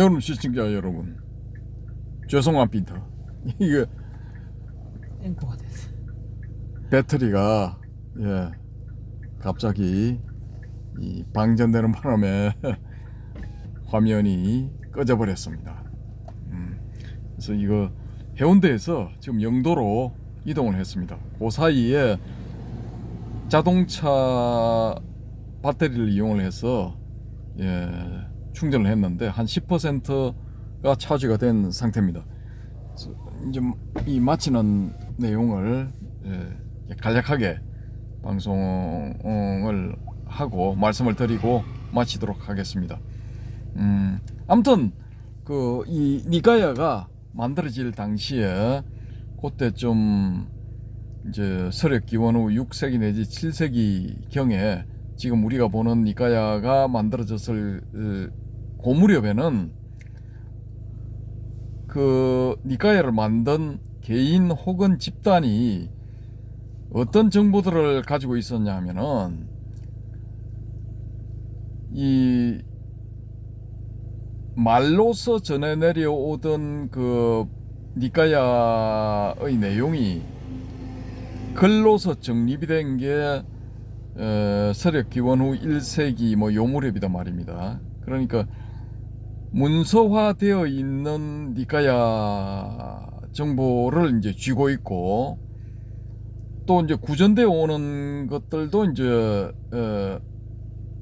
여러분 시청자 여러분 죄송합니다. 이게 앵커가 됐어. 배터리가 갑자기 이 방전되는 바람에 화면이 꺼져 버렸습니다. 그래서 이거 해운대에서 지금 영도로 이동을 했습니다. 그 사이에 자동차 배터리를 이용을 해서 충전을 했는데 한 10%가 차지가 된 상태입니다. 그래서 이제 이 마치는 내용을 간략하게 방송을 하고 말씀을 드리고 마치도록 하겠습니다. 아무튼 이 니까야가 만들어질 당시에 그때 좀 이제 서력 기원 후 6세기 내지 7세기 경에 지금 우리가 보는 니까야가 만들어졌을 그 무렵에는 그 니까야를 만든 개인 혹은 집단이 어떤 정보들을 가지고 있었냐 하면은 이 말로서 전해 내려오던 그 니까야의 내용이 글로서 정립이 된 게 서력 기원 후 1세기 뭐 요 무렵이다 말입니다. 그러니까 문서화되어 있는 니까야 정보를 이제 쥐고 있고, 또 이제 구전되어 오는 것들도 이제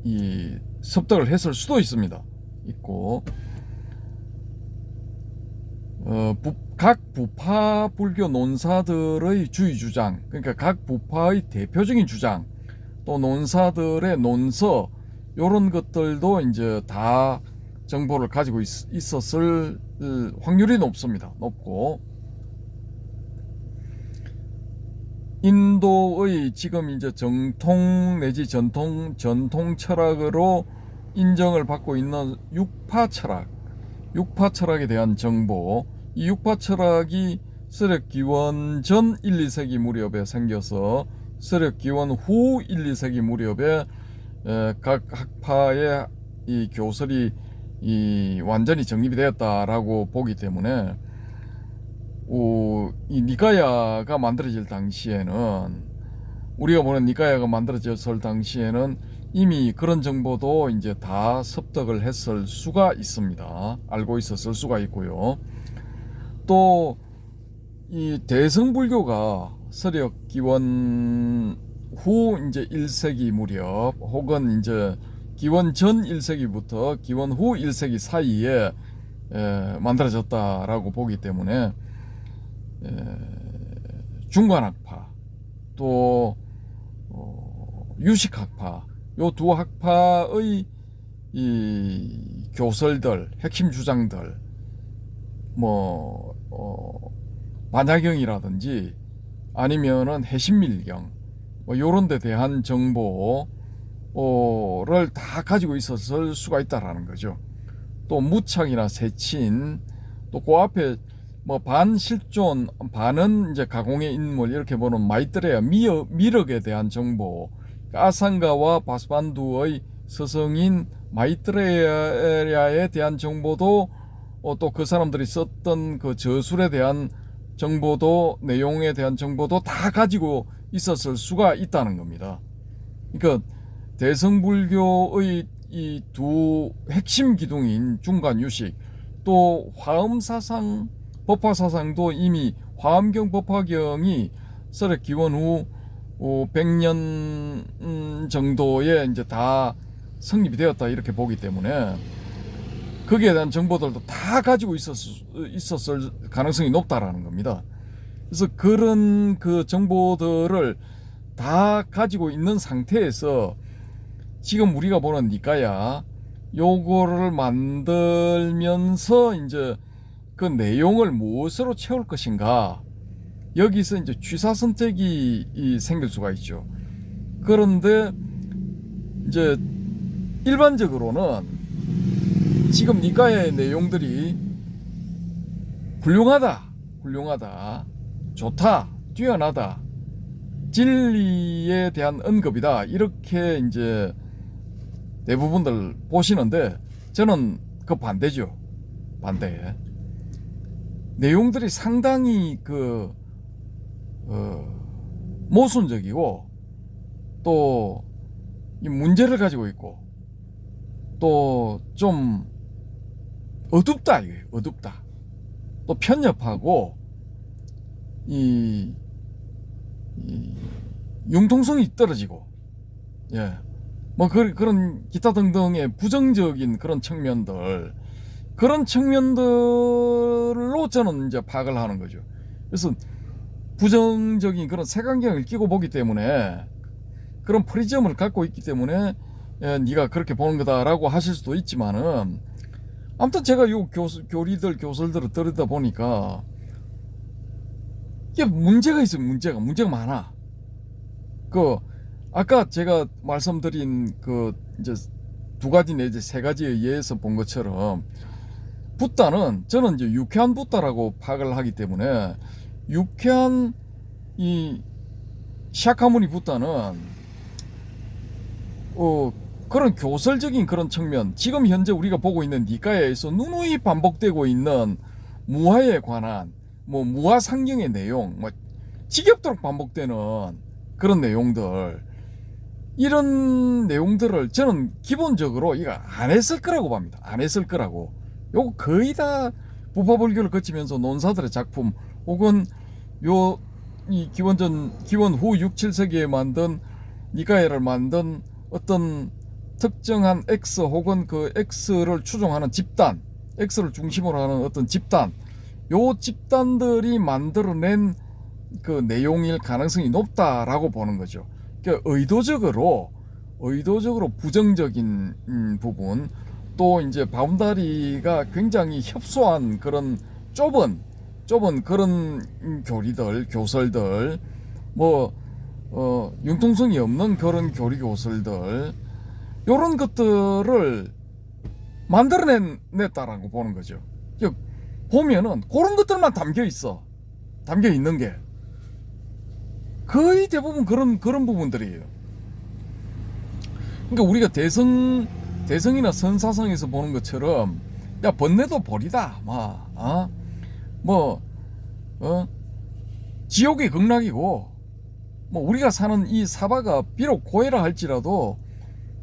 이 습득을 했을 수도 있습니다. 있고, 각 부파 불교 논사들의 주의 주장, 그러니까 각 부파의 대표적인 주장, 또 논사들의 논서, 요런 것들도 이제 다 정보를 가지고 있었을 확률이 높습니다. 높고, 인도의 지금 이제 정통 내지 전통 철학으로 인정을 받고 있는 육파 철학에 대한 정보, 이 육파 철학이 서력 기원 전 1, 2세기 무렵에 생겨서 서력 기원 후 1, 2세기 무렵에 각 학파의 이 교설이 완전히 정립이 되었다라고 보기 때문에 이 니까야가 만들어질 당시에는, 우리가 보는 니까야가 만들어졌을 당시에는 이미 그런 정보도 이제 다 습득을 했을 수가 있습니다. 알고 있었을 수가 있고요. 또 이 대승불교가 서력 기원 후 이제 1세기 무렵, 혹은 이제 기원 전 1세기부터 기원 후 1세기 사이에 만들어졌다라고 보기 때문에 중관학파 또 유식학파, 요 두 학파의 이 교설들, 핵심 주장들, 뭐 반야경이라든지 아니면은 해신밀경, 뭐 요런 데 대한 정보를 다 가지고 있었을 수가 있다라는 거죠. 또 무착이나 세친, 또 그 앞에 뭐 반실존, 반은 이제 가공의 인물, 이렇게 보는 마이트레야 미륵에 대한 정보, 아상가와 바스반두의 스승인 마이트레야에 대한 정보도, 또 그 사람들이 썼던 그 저술에 대한 정보도, 내용에 대한 정보도 다 가지고 있었을 수가 있다는 겁니다. 그러니까 대승불교의 이 두 핵심 기둥인 중간유식, 또 화엄사상, 법화사상도 이미 화엄경, 법화경이 서력 기원 후 100년 정도에 이제 다 성립이 되었다, 이렇게 보기 때문에 거기에 대한 정보들도 다 가지고 있었을 가능성이 높다라는 겁니다. 그래서 그런 그 정보들을 다 가지고 있는 상태에서 지금 우리가 보는 니까야, 요거를 만들면서 이제 그 내용을 무엇으로 채울 것인가, 여기서 이제 취사 선택이 생길 수가 있죠. 그런데 이제 일반적으로는 지금 니까야의 내용들이 훌륭하다, 좋다, 뛰어나다, 진리에 대한 언급이다, 이렇게 이제 대부분들 보시는데, 저는 그 반대죠. 반대에. 내용들이 상당히 모순적이고 또 이 문제를 가지고 있고 또 좀 어둡다 이거예요. 어둡다. 또 편협하고 이 융통성이 떨어지고 뭐 그런 기타 등등의 부정적인 그런 측면들로 저는 이제 파악을 하는 거죠. 그래서 부정적인 그런 색안경을 끼고 보기 때문에 그런 프리즘을 갖고 있기 때문에 네가 그렇게 보는 거다라고 하실 수도 있지만은 아무튼 제가 요 교설들을 들으다 보니까 이게 문제가 있어요. 문제가 많아. 아까 제가 말씀드린 이제 두 가지 내지 세 가지에 의해서 본 것처럼 붓다는 저는 이제 유쾌한 붓다라고 파악을 하기 때문에 유쾌한 이 샤카무니 붓다는 그런 교설적인 그런 측면, 지금 현재 우리가 보고 있는 니카야에서 누누이 반복되고 있는 무화에 관한 무화 상경의 내용, 지겹도록 반복되는 그런 내용들, 이런 내용들을 저는 기본적으로 이거 안 했을 거라고 봅니다. 안 했을 거라고. 요거 거의 다 부파불교를 거치면서 논사들의 작품 혹은 이 기원 후 6, 7세기에 만든 니카야를 만든 어떤 특정한 X 혹은 그 X를 추종하는 집단, X를 중심으로 하는 어떤 집단, 요 집단들이 만들어낸 그 내용일 가능성이 높다라고 보는 거죠. 그러니까 의도적으로 부정적인 부분, 또 이제 바운다리가 굉장히 협소한 그런 좁은 그런 교설들, 융통성이 없는 그런 교리교설들, 요런 것들을 만들어냈다라고 보는 거죠. 보면은 그런 것들만 담겨 있는 게 거의 대부분 그런 부분들이에요. 그러니까 우리가 대성이나 선사성에서 보는 것처럼, 야, 번뇌도 벌이다, 지옥이 극락이고, 우리가 사는 이 사바가 비록 고해라 할지라도,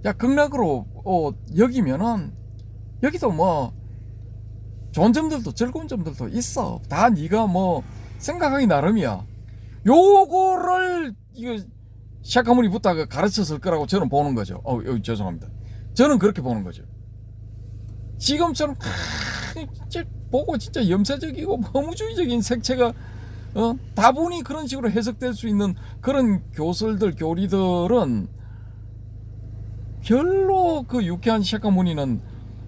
야, 극락으로 여기면은 여기도 좋은 점들도 즐거운 점들도 있어. 다 네가 생각하기 나름이야. 요거를 이거 샤카무니 붓다가 가르쳤을 거라고 저는 보는 거죠. 죄송합니다. 저는 그렇게 보는 거죠. 지금처럼 진짜 보고 진짜 염세적이고 허무주의적인 색채가 다분히 그런 식으로 해석될 수 있는 그런 교리들은 별로 그 유쾌한 샤카무니는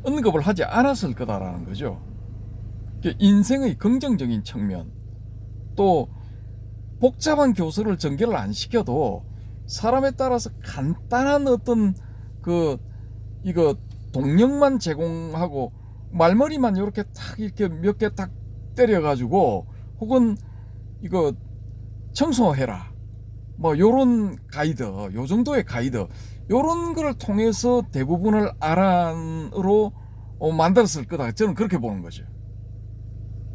언급을 하지 않았을 거다라는 거죠. 인생의 긍정적인 측면, 또 복잡한 교설을 전개를 안 시켜도 사람에 따라서 간단한 어떤 이거 동력만 제공하고 말머리만 이렇게 몇 개 딱 때려가지고, 혹은 이거 청소해라, 요런 가이드, 요 정도의 가이드, 요런 걸 통해서 대부분을 아란으로 만들었을 거다. 저는 그렇게 보는 거죠.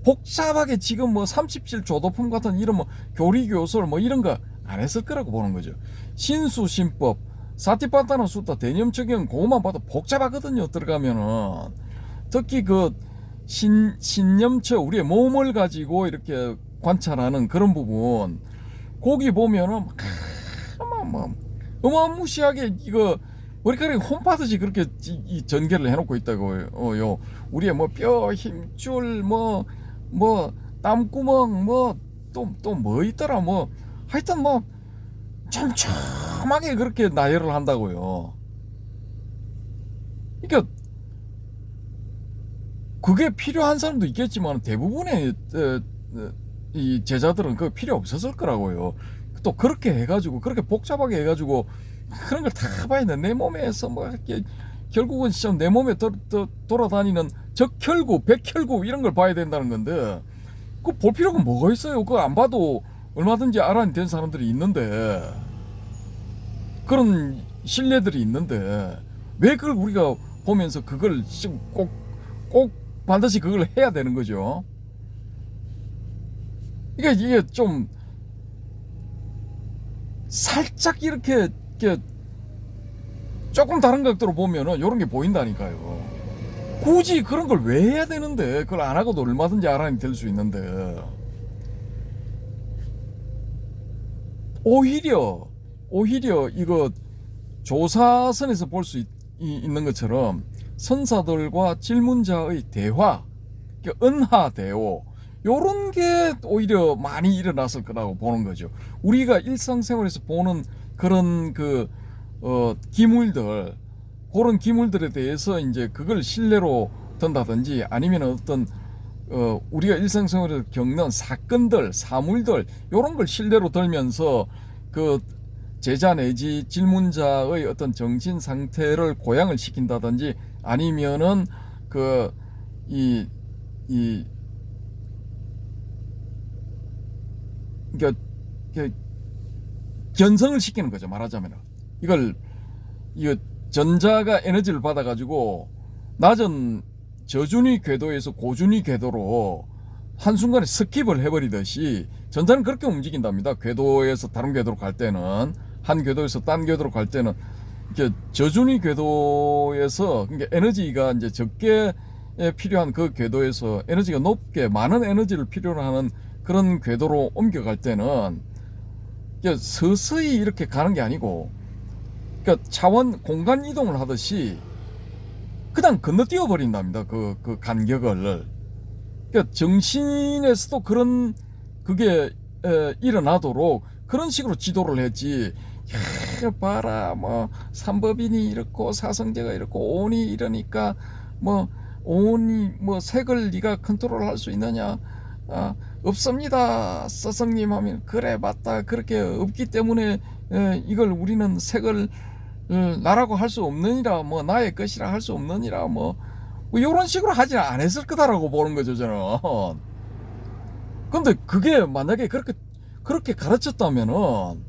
복잡하게 지금 37 조도품 같은 이런 교리교설 이런 거 안 했을 거라고 보는 거죠. 신수신법, 사티파타나 수타, 대념적용, 그것만 봐도 복잡하거든요. 들어가면은 특히 신념처, 우리의 몸을 가지고 이렇게 관찰하는 그런 부분, 거기 보면은 어마무시하게 이거 머리카락이 홈파듯이 그렇게 전개를 해놓고 있다고요. 우리의 뼈, 힘줄, 땀구멍, 또 있더라, 하여튼 촘촘하게 그렇게 나열을 한다고요. 그러니까 그게 필요한 사람도 있겠지만 대부분의 이 제자들은 그거 필요 없었을 거라고요. 또 그렇게 해가지고, 그렇게 복잡하게 해가지고 그런 걸 다 봐야 돼. 내 몸에서 이렇게 결국은 진짜 내 몸에 돌아다니는 적혈구, 백혈구 이런 걸 봐야 된다는 건데, 그거 볼 필요가 뭐가 있어요? 그거 안 봐도 얼마든지 알아낸 된 사람들이 있는데, 그런 신뢰들이 있는데, 왜 그걸 우리가 보면서 그걸 꼭 반드시 그걸 해야 되는 거죠. 이게 좀 살짝 이렇게 조금 다른 각도로 보면은 이런 게 보인다니까요. 굳이 그런 걸 왜 해야 되는데, 그걸 안 하고도 얼마든지 아란이 될 수 있는데, 오히려 이거 조사선에서 볼 수 있는 것처럼 선사들과 질문자의 대화, 은하 대오, 요런 게 오히려 많이 일어났을 거라고 보는 거죠. 우리가 일상생활에서 보는 그런 기물들, 그런 기물들에 대해서 이제 그걸 신뢰로 든다든지, 아니면 어떤 우리가 일상생활에서 겪는 사건들, 사물들, 요런 걸 신뢰로 들면서 그 제자 내지 질문자의 어떤 정신 상태를 고양을 시킨다든지, 아니면은 그러니까 견성을 시키는 거죠. 말하자면 이거 전자가 에너지를 받아가지고 낮은 저준위 궤도에서 고준위 궤도로 한순간에 스킵을 해버리듯이 전자는 그렇게 움직인답니다. 궤도에서 다른 궤도로 갈 때는, 한 궤도에서 딴 궤도로 갈 때는 이렇게 저준위 궤도에서, 그러니까 에너지가 이제 적게 필요한 그 궤도에서 에너지가 높게 많은 에너지를 필요로 하는 그런 궤도로 옮겨갈 때는 서서히 이렇게 가는 게 아니고, 그러니까 차원 공간 이동을 하듯이 그냥 건너뛰어 버린답니다. 그 간격을. 그러니까 정신에서도 그런 그게 일어나도록 그런 식으로 지도를 했지. 야, 봐라, 뭐 삼법인이 이렇고 사성제가 이렇고 오온이 이러니까 뭐 오온이 뭐 색을 네가 컨트롤할 수 있느냐? 없습니다. 스승님 하면 그래 맞다. 그렇게 없기 때문에 이걸 우리는 색을 나라고 할 수 없느니라, 뭐 나의 것이라 할 수 없느니라, 뭐 이런 식으로 하지 않았을 거다라고 보는 거죠, 저는. 근데 그게 만약에 그렇게 가르쳤다면은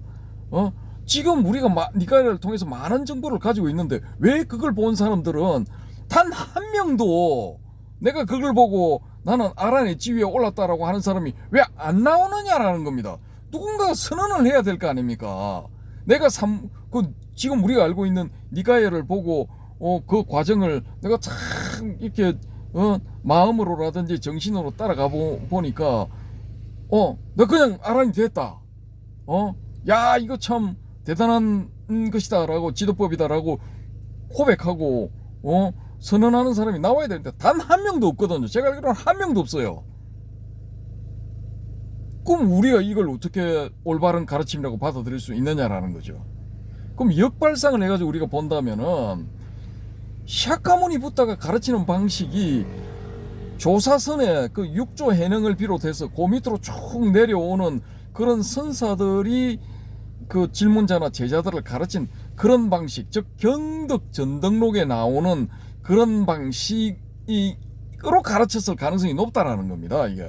지금 우리가 니가를 통해서 많은 정보를 가지고 있는데 왜 그걸 본 사람들은 단 한 명도 내가 그걸 보고 나는 아란의 지위에 올랐다라고 하는 사람이 왜 안 나오느냐라는 겁니다. 누군가 선언을 해야 될 거 아닙니까? 내가 지금 우리가 알고 있는 니가야를 보고 그 과정을 내가 참 이렇게 마음으로라든지 정신으로 따라가 보니까 나 그냥 아란이 됐다. 야, 이거 참 대단한 것이다라고, 지도법이다라고 고백하고 선언하는 사람이 나와야 되는데 단 한 명도 없거든요. 제가 알기로는 한 명도 없어요. 그럼 우리가 이걸 어떻게 올바른 가르침이라고 받아들일 수 있느냐라는 거죠. 그럼 역발상을 해가지고 우리가 본다면은 샤카무니 부타가 가르치는 방식이 조사선의 그 육조 해능을 비롯해서 그 밑으로 쭉 내려오는 그런 선사들이 그 질문자나 제자들을 가르친 그런 방식, 즉 경덕 전덕록에 나오는 그런 방식으로 가르쳤을 가능성이 높다라는 겁니다. 이게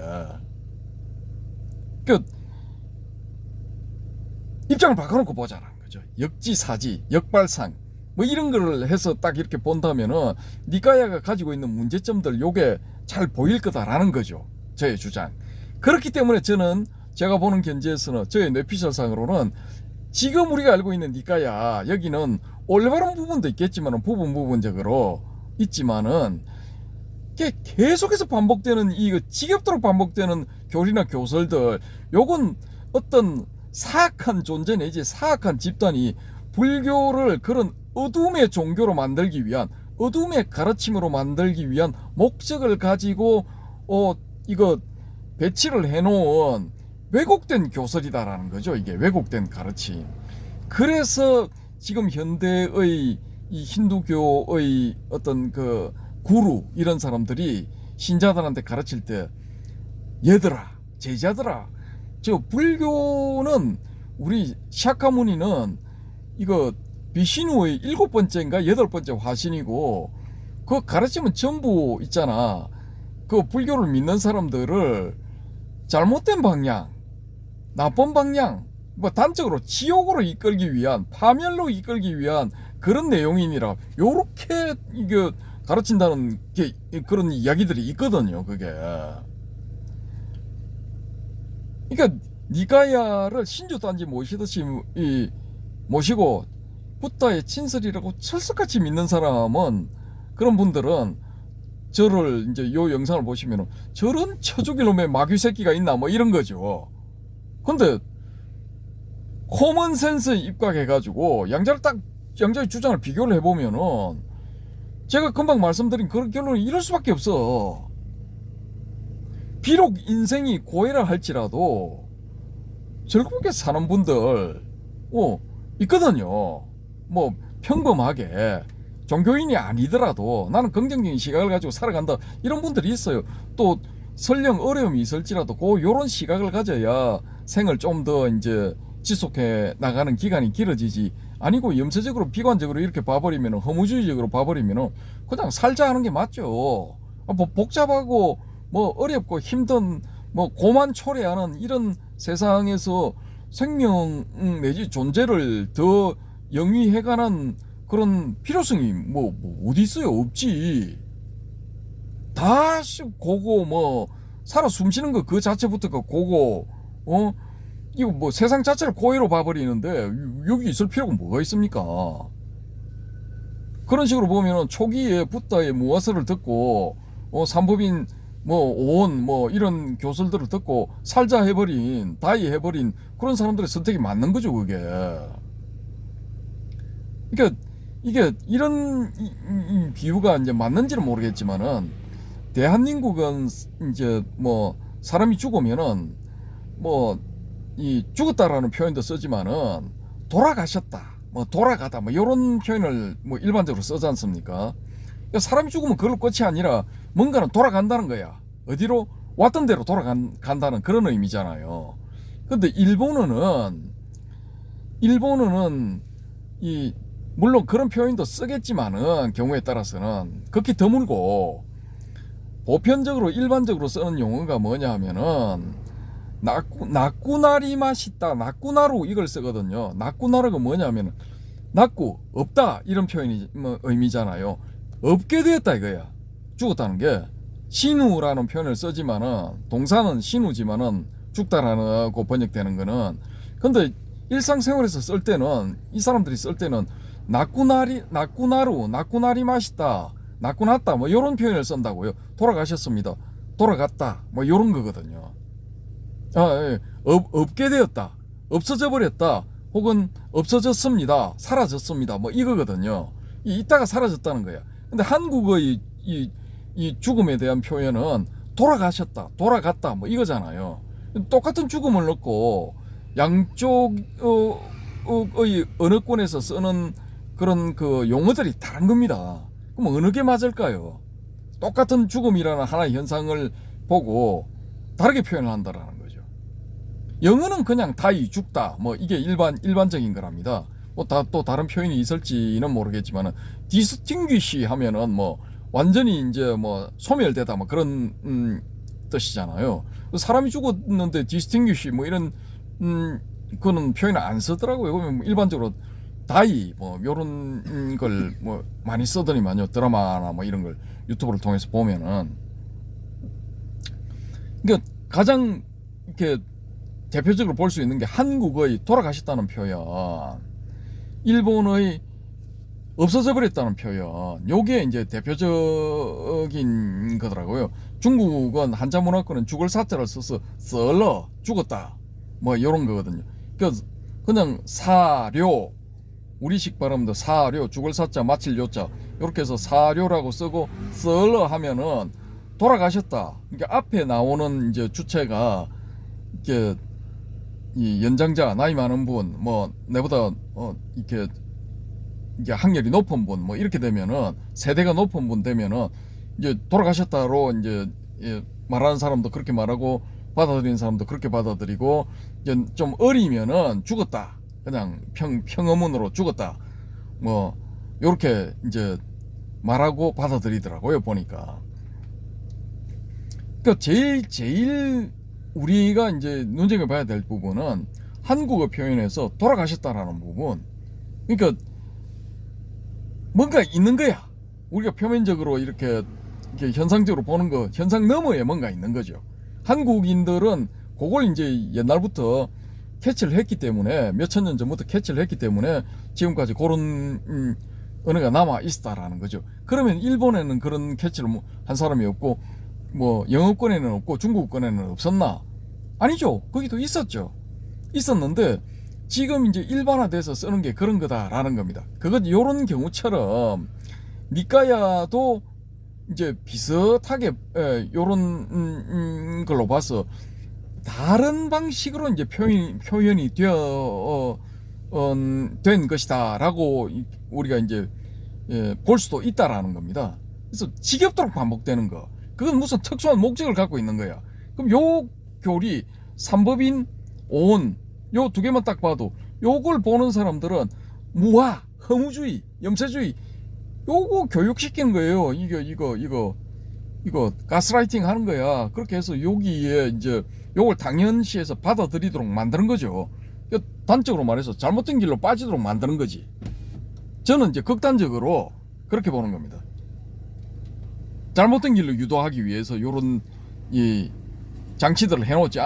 입장을 바꿔놓고 보자라는 거죠. 역지사지, 역발상 뭐 이런 거를 해서 딱 이렇게 본다면은 니까야가 가지고 있는 문제점들 요게 잘 보일 거다라는 거죠. 저의 주장. 그렇기 때문에 저는 제가 보는 견지에서는, 저의 뇌피셜상으로는 지금 우리가 알고 있는 니까야, 여기는 올바른 부분도 있겠지만 부분적으로 있지만은 계속해서 반복되는 이거 지겹도록 반복되는 교리나 교설들, 요건 어떤 사악한 존재 내지 사악한 집단이 불교를 그런 어둠의 종교로 만들기 위한, 어둠의 가르침으로 만들기 위한 목적을 가지고 이거 배치를 해놓은 왜곡된 교설이다라는 거죠. 이게 왜곡된 가르침. 그래서 지금 현대의 이 힌두교의 어떤 그 구루 이런 사람들이 신자들한테 가르칠 때, 얘들아, 제자들아, 저 불교는, 우리 샤카무니는 이거 비시누의 7번째인가 8번째 화신이고, 그 가르치면 전부 있잖아. 그 불교를 믿는 사람들을 잘못된 방향, 나쁜 방향, 뭐 단적으로 지옥으로 이끌기 위한, 파멸로 이끌기 위한 그런 내용이니라, 요렇게 이게 가르친다는 게 그런 이야기들이 있거든요. 그게. 그러니까 니까야를 신주단지 모시듯이 모시고 부다의 친설이라고 철석같이 믿는 사람은, 그런 분들은 저를 이제 요 영상을 보시면은 저런 처죽일 놈의 마귀 새끼가 있나 뭐 이런 거죠. 근데 코먼센스에 입각해가지고 양자의 주장을 비교를 해보면은 제가 금방 말씀드린 그런 결론이 이럴 수밖에 없어. 비록 인생이 고해라 할지라도 즐겁게 사는 분들 있거든요. 뭐 평범하게 종교인이 아니더라도 나는 긍정적인 시각을 가지고 살아간다, 이런 분들이 있어요. 또 설령 어려움이 있을지라도 요런 시각을 가져야 생을 좀 더 이제 지속해 나가는 기간이 길어지지, 아니고 염세적으로 비관적으로 이렇게 봐버리면, 허무주의적으로 봐버리면 그냥 살자 하는 게 맞죠. 뭐 복잡하고 뭐 어렵고 힘든 뭐 고만초래하는 이런 세상에서 생명 내지 존재를 더 영위해가는 그런 필요성이 뭐 어디 있어요? 없지. 다 고고, 뭐 살아 숨쉬는 거 그 자체부터가 고고, 이거 뭐 세상 자체를 고해로 봐버리는데 여기 있을 필요가 뭐가 있습니까? 그런 식으로 보면은 초기에 부다의 무화서를 듣고 삼법인 오온 이런 교설들을 듣고 살자 해버린, 다이 해버린 그런 사람들의 선택이 맞는 거죠, 그게. 그러니까 이게 이런 비유가 이제 맞는지는 모르겠지만은, 대한민국은 이제 뭐 사람이 죽으면은 이 죽었다라는 표현도 쓰지만은 돌아가셨다, 돌아가다, 이런 표현을 일반적으로 쓰지 않습니까? 그러니까 사람이 죽으면 그걸 끝이 아니라 뭔가는 돌아간다는 거야. 어디로? 왔던 대로 돌아간다는 그런 의미잖아요. 근데 일본어는 물론 그런 표현도 쓰겠지만은 경우에 따라서는 극히 드물고, 보편적으로 일반적으로 쓰는 용어가 뭐냐 하면은 나꾸나리 맛있다, 나꾸나루, 이걸 쓰거든요. 나꾸나루가 뭐냐 하면은 나꾸, 없다, 이런 표현이 의미잖아요. 없게 되었다 이거야. 죽었다는 게. 신우라는 표현을 쓰지만은 동사는 신우지만은 죽다라고 번역되는 거는, 근데 일상생활에서 쓸 때는, 이 사람들이 쓸 때는 나꾸나루, 나꾸나리 맛있다, 나꾸났다, 요런 표현을 쓴다고요. 돌아가셨습니다, 돌아갔다, 요런 거거든요. 예. 없게 되었다, 없어져 버렸다, 혹은 없어졌습니다, 사라졌습니다, 이거거든요. 이따가 사라졌다는 거야. 근데 한국의 이 죽음에 대한 표현은 돌아가셨다, 돌아갔다, 이거잖아요. 똑같은 죽음을 넣고 양쪽의 언어권에서 쓰는 그런 그 용어들이 다른 겁니다. 그럼 어느 게 맞을까요? 똑같은 죽음이라는 하나의 현상을 보고 다르게 표현을 한다라는 거죠. 영어는 그냥 die, 죽다, 이게 일반적인 거랍니다. 또 다른 표현이 있을지는 모르겠지만은, distinguish 하면은 완전히 이제 소멸되다, 그런 뜻이잖아요. 사람이 죽었는데 distinguish 이런 그거는 표현을 안 쓰더라고요. 그러면 일반적으로 die 요런 걸 많이 쓰더니만요. 드라마나 이런 걸 유튜브를 통해서 보면은. 그러니까 가장 이렇게 대표적으로 볼 수 있는 게 한국의 돌아가셨다는 표현, 일본의 없어져 버렸다는 표현, 요게 이제 대표적인 거더라고요. 중국은 한자 문화권은 죽을 사자를 써서 썰러, 죽었다, 요런 거거든요. 그냥 사료, 우리식 발음도 사료, 죽을 사자, 마칠 요자, 요렇게 해서 사료라고 쓰고 썰러 하면은 돌아가셨다. 그러니까 앞에 나오는 이제 주체가 이렇게 이 연장자, 나이 많은 분, 내보다 이렇게 학렬이 높은 분, 이렇게 되면은, 세대가 높은 분 되면은 이제 돌아가셨다로 이제 말하는 사람도 그렇게 말하고 받아들이는 사람도 그렇게 받아들이고, 이제 좀 어리면은 죽었다, 그냥 평어문으로 죽었다, 요렇게 이제 말하고 받아들이더라고요, 보니까. 그러니까 제일 우리가 이제 눈여겨봐야 될 부분은 한국어 표현에서 돌아가셨다라는 부분. 그러니까 뭔가 있는 거야. 우리가 표면적으로 이렇게 현상적으로 보는 거 현상 너머에 뭔가 있는 거죠. 한국인들은 그걸 이제 옛날부터 캐치를 했기 때문에 몇천 년 전부터 캐치를 했기 때문에 지금까지 그런 언어가 남아 있다라는 거죠. 그러면 일본에는 그런 캐치를 한 사람이 없고 뭐 영어권에는 없고 중국권에는 없었나? 아니죠. 거기도 있었죠. 있었는데 지금 이제 일반화돼서 쓰는 게 그런 거다라는 겁니다. 그것 요런 경우처럼 니까야도 이제 비슷하게 요런 걸로 봐서 다른 방식으로 이제 표현이 된 것이다라고 우리가 이제 볼 수도 있다라는 겁니다. 그래서 지겹도록 반복되는 거, 그건 무슨 특수한 목적을 갖고 있는 거야. 그럼 요 교리, 삼법인, 오온, 요 두 개만 딱 봐도 요걸 보는 사람들은 무화, 허무주의, 염세주의 요거 교육시키는 거예요. 이거 가스라이팅 하는 거야. 그렇게 해서 여기에 이제 요걸 당연시해서 받아들이도록 만드는 거죠. 단적으로 말해서 잘못된 길로 빠지도록 만드는 거지. 저는 이제 극단적으로 그렇게 보는 겁니다. 잘못된 길로 유도하기 위해서 요런 이 장치들을 해놓았지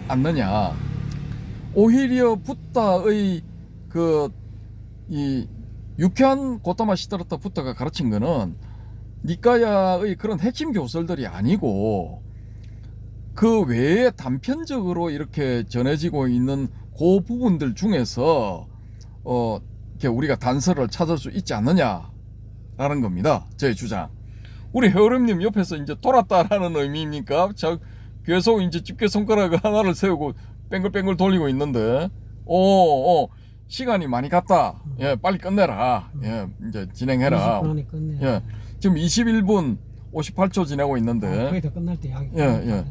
않느냐. 오히려 붓다의 이 유쾌한 고타마 시다르타 붓다가 가르친 거는 니까야의 그런 핵심 교설들이 아니고 그 외에 단편적으로 이렇게 전해지고 있는 그 부분들 중에서 이렇게 우리가 단서를 찾을 수 있지 않느냐라는 겁니다. 제 주장. 우리 헤어렘님 옆에서 이제 돌았다라는 의미입니까? 저 계속 이제 집게 손가락 하나를 세우고 뱅글뱅글 돌리고 있는데, 시간이 많이 갔다. 예, 빨리 끝내라. 예, 이제 진행해라. 20분 끝내. 예, 지금 21분 58초 지나고 있는데, 거의 다 끝날 때 약이. 예.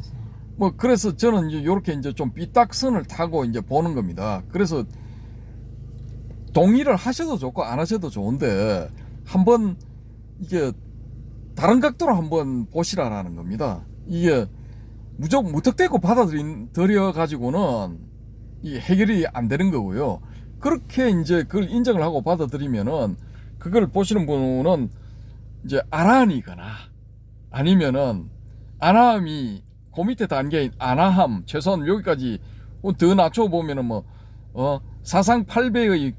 뭐 그래서 저는 이제 요렇게 이제 좀 삐딱선을 타고 이제 보는 겁니다. 그래서 동의를 하셔도 좋고 안 하셔도 좋은데 한번 이게 다른 각도로 한번 보시라라는 겁니다. 이게 무조건 무턱대고 받아들여 가지고는 이 해결이 안 되는 거고요. 그렇게 이제 그걸 인정을 하고 받아들이면은 그걸 보시는 분은 이제 아라한이거나 아니면은 아나함이 그 밑에 단계인 아나함 최소한 여기까지 더 낮춰 보면은 뭐 사상 8배의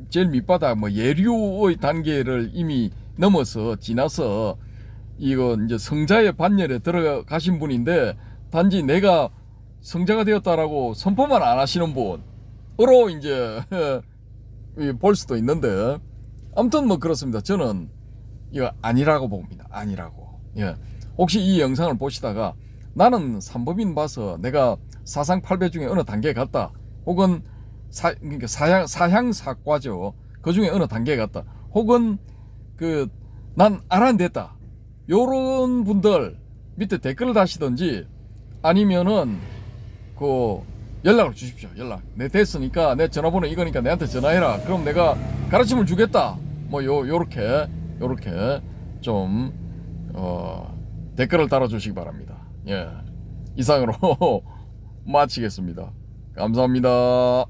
제일 밑바닥 뭐 예류의 단계를 이미 넘어서 지나서 이거 이제 성자의 반열에 들어가신 분인데 단지 내가 성자가 되었다라고 선포만 안 하시는 분으로 이제 볼 수도 있는데 아무튼 뭐 그렇습니다. 저는 이거 아니라고 봅니다. 아니라고. 예. 혹시 이 영상을 보시다가 나는 삼법인 봐서 내가 사상 8배 중에 어느 단계에 갔다. 혹은 그러니까 사향사과죠. 그 중에 어느 단계에 갔다. 혹은 난 알아냈다. 요런 분들 밑에 댓글을 다시든지 아니면은 연락을 주십시오. 연락. 내 됐으니까 내 전화번호 이거니까 내한테 전화해라. 그럼 내가 가르침을 주겠다. 뭐 요렇게 좀 댓글을 달아주시기 바랍니다. 예, 이상으로 마치겠습니다. 감사합니다.